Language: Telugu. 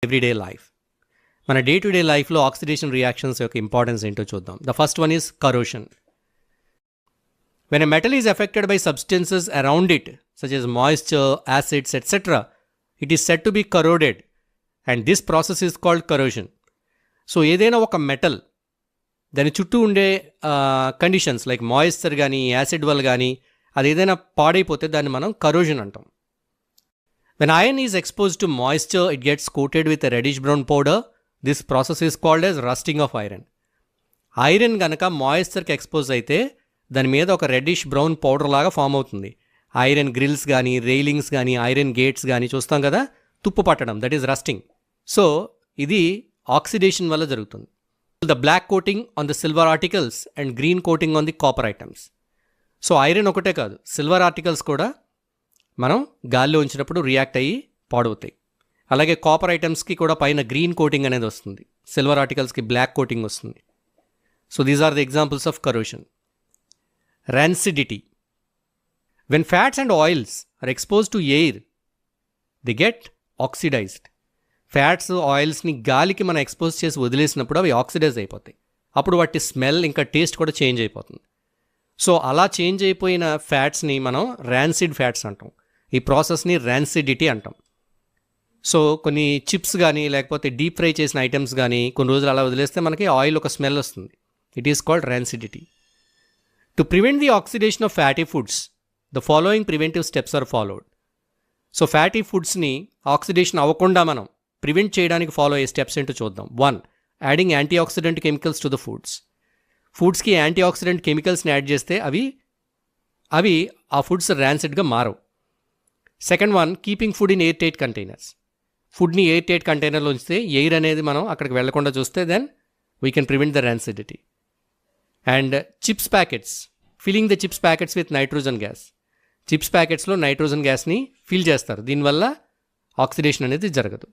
Everyday life. మన డే టు డే లైఫ్లో ఆక్సిడేషన్ రియాక్షన్స్ యొక్క ఇంపార్టెన్స్ ఏంటో చూద్దాం. The first one is corrosion. When a metal is affected by substances around it, such as moisture, acids, etc., it is said to be corroded, and this process is called corrosion. So ఏదైనా ఒక మెటల్ దాని చుట్టూ ఉండే కండిషన్స్ లైక్ మాయిశ్చర్ కానీ యాసిడ్ వల్ల కానీ అది ఏదైనా పాడైపోతే దాన్ని మనం కరోజన్ అంటాం. When iron is exposed to moisture, it gets coated with a reddish brown powder. This process is called as rusting of iron. Iron కనుక మాయిశ్చర్కి ఎక్స్పోజ్ అయితే దాని మీద ఒక రెడ్డిష్ బ్రౌన్ పౌడర్ లాగా ఫామ్ అవుతుంది. ఐరన్ గ్రిల్స్ కానీ రైలింగ్స్ కానీ ఐరన్ గేట్స్ కానీ చూస్తాం కదా, తుప్పు పట్టడం, దట్ ఈస్ రస్టింగ్. సో ఇది ఆక్సిడేషన్ వల్ల జరుగుతుంది. The black coating on the silver articles and green coating on the copper items. So iron ఒకటే కాదు, సిల్వర్ ఆర్టికల్స్ కూడా మనం గాల్లో ఉంచినప్పుడు రియాక్ట్ అయ్యి పాడవుతాయి. అలాగే కాపర్ ఐటమ్స్కి కూడా పైన గ్రీన్ కోటింగ్ అనేది వస్తుంది, సిల్వర్ ఆర్టికల్స్కి బ్లాక్ కోటింగ్ వస్తుంది. So these are the examples of corrosion. Rancidity. When fats and oils are exposed to air, they get oxidized. Fats ఆయిల్స్ని గాలికి మనం ఎక్స్పోజ్ చేసి వదిలేసినప్పుడు అవి ఆక్సిడైజ్ అయిపోతాయి. అప్పుడు వాటి స్మెల్ ఇంకా టేస్ట్ కూడా చేంజ్ అయిపోతుంది. సో అలా చేంజ్ అయిపోయిన ఫ్యాట్స్ని మనం ర్యాన్సిడ్ ఫ్యాట్స్ అంటాం. ఈ ప్రాసెస్ని ర్యాన్సిడిటీ అంటాం. సో కొన్ని చిప్స్ కానీ లేకపోతే డీప్ ఫ్రై చేసిన ఐటమ్స్ కానీ కొన్ని రోజులు అలా వదిలేస్తే మనకి ఆయిల్ ఒక స్మెల్ వస్తుంది. It is called rancidity. To prevent the oxidation of fatty foods, the following preventive steps are followed. So fatty ఫుడ్స్ని ఆక్సిడేషన్ అవ్వకుండా మనం ప్రివెంట్ చేయడానికి ఫాలో అయ్యే స్టెప్స్ ఏంటో చూద్దాం. 1. Adding anti oxidant chemicals to the foods. ఫుడ్స్కి యాంటీ ఆక్సిడెంట్ కెమికల్స్ని యాడ్ చేస్తే అవి ఆ ఫుడ్స్ ర్యాన్సిడ్గా మారవు. Second one, keeping food in air tight containers. ఫుడ్ని ఎయిర్ టైట్ కంటైనర్లో ఉంచితే ఎయిర్ అనేది మనం అక్కడికి వెళ్లకుండా చూస్తే then we can prevent the rancidity. And chips packets, filling the chips packets with nitrogen gas. Chips ప్యాకెట్స్లో నైట్రోజన్ గ్యాస్ని ఫిల్ చేస్తారు, దీనివల్ల ఆక్సిడేషన్ అనేది జరగదు.